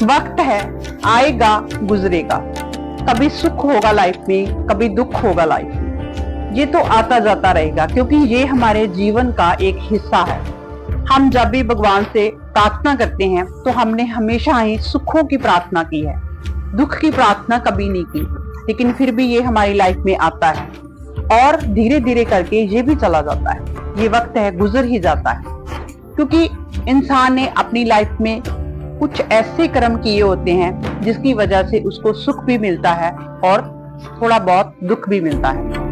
वक्त है, आएगा गुजरेगा, कभी सुख होगा लाइफ में, कभी दुख होगा लाइफ में। ये तो आता जाता रहेगा, क्योंकि ये हमारे जीवन का एक हिस्सा है। हम जब भी भगवान से प्रार्थना करते हैं तो हमने हमेशा ही सुखों की प्रार्थना की है, दुख की प्रार्थना कभी नहीं की। लेकिन फिर भी ये हमारी लाइफ में आता है और धीरे धीरे करके ये भी चला जाता है। ये वक्त है, गुजर ही जाता है, क्योंकि इंसान ने अपनी लाइफ में कुछ ऐसे कर्म किए होते हैं जिसकी वजह से उसको सुख भी मिलता है और थोड़ा बहुत दुख भी मिलता है।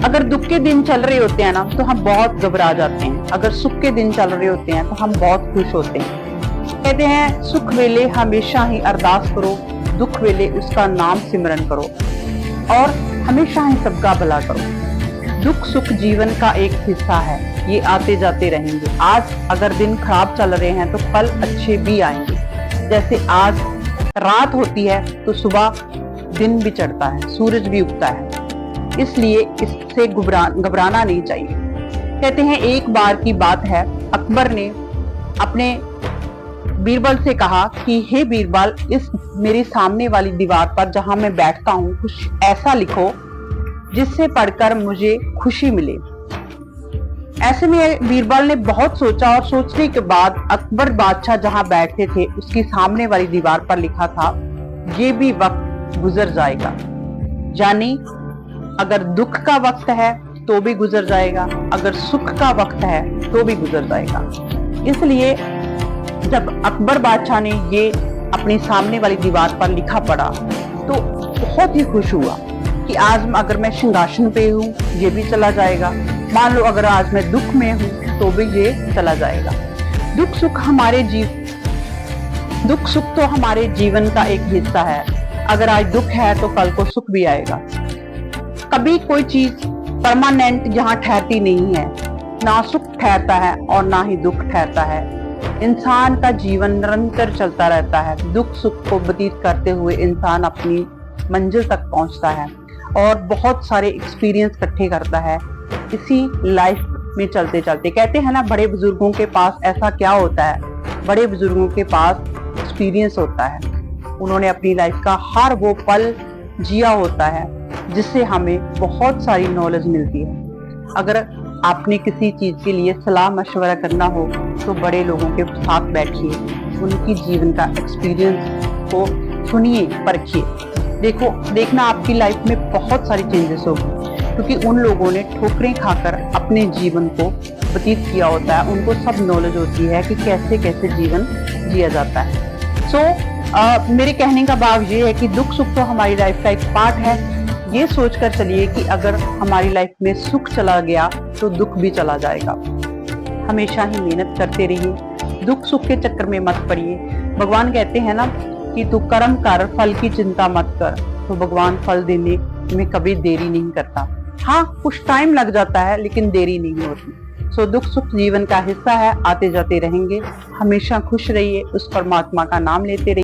अगर दुख के दिन चल रहे होते हैं ना तो हम बहुत घबरा जाते हैं, अगर सुख के दिन चल रहे होते हैं तो हम बहुत खुश होते हैं। कहते हैं सुख वेले हमेशा ही अरदास करो, दुख वेले उसका नाम सिमरन करो और हमेशा ही सबका भला करो। दुख सुख जीवन का एक हिस्सा है, ये आते जाते रहेंगे। आज अगर दिन खराब चल रहे हैं तो कल अच्छे भी आएंगे। जैसे आज रात होती है तो सुबह दिन भी चढ़ता है, सूरज भी उगता है, इसलिए इससे घबराना नहीं चाहिए। कहते हैं एक बार की बात है, अकबर ने अपने बीरबल से कहा कि हे बीरबल, इस मेरी सामने वाली दीवार पर जहां मैं बैठता हूं कुछ ऐसा लिखो जिससे पढ़कर मुझे खुशी मिले। ऐसे में बीरबल ने बहुत सोचा और सोचने के बाद अकबर बादशाह जहां बैठे थे उसकी सामने वाली दीवार पर लिखा था, ये भी वक्त गुजर जाएगा। यानी अगर दुख का वक्त है तो भी गुजर जाएगा, अगर सुख का वक्त है तो भी गुजर जाएगा। इसलिए जब अकबर बादशाह ने ये अपनी सामने वाली दीवार पर लिखा पढ़ा तो बहुत ही खुश हुआ कि आज अगर मैं सिंहासन पे हूँ ये भी चला जाएगा, मान लो अगर आज मैं दुख में हूँ तो भी ये चला जाएगा। दुख सुख तो हमारे जीवन का एक हिस्सा है। अगर आज दुख है तो कल को सुख भी आएगा। कभी कोई चीज परमानेंट यहाँ ठहरती नहीं है, ना सुख ठहरता है और ना ही दुख ठहरता है। इंसान का जीवन निरंतर चलता रहता है। दुख सुख को व्यतीत करते हुए इंसान अपनी मंजिल तक पहुंचता है और बहुत सारे एक्सपीरियंस इकट्ठे करता है इसी लाइफ में चलते चलते। कहते हैं ना, बड़े बुजुर्गों के पास ऐसा क्या होता है, बड़े बुजुर्गों के पास एक्सपीरियंस होता है। उन्होंने अपनी लाइफ का हर वो पल जिया होता है जिससे हमें बहुत सारी नॉलेज मिलती है। अगर आपने किसी चीज के लिए सलाह मशवरा करना हो तो बड़े लोगों के साथ बैठिए, उनकी जीवन का एक्सपीरियंस को सुनिए, परखिए। देखना आपकी लाइफ में बहुत सारी चेंजेस होगी, क्योंकि उन लोगों ने ठोकरें खाकर अपने जीवन को व्यतीत किया होता है। उनको सब नॉलेज होती है कि कैसे कैसे जीवन जिया जाता है। मेरे कहने का भाव ये है कि दुख सुख तो हमारी लाइफ का एक पार्ट है। ये सोचकर चलिए कि अगर हमारी लाइफ में सुख चला गया तो दुख भी चला जाएगा। हमेशा ही मेहनत करते रहिए, दुख सुख के चक्कर में मत पड़िए। भगवान कहते हैं ना कि तू कर्म कर, फल की चिंता मत कर, तो भगवान फल देने में कभी देरी नहीं करता। हाँ, कुछ टाइम लग जाता है लेकिन देरी नहीं होती। दुख सुख जीवन का हिस्सा है, आते जाते रहेंगे। हमेशा खुश रहिए, उस परमात्मा का नाम लेते रहिए।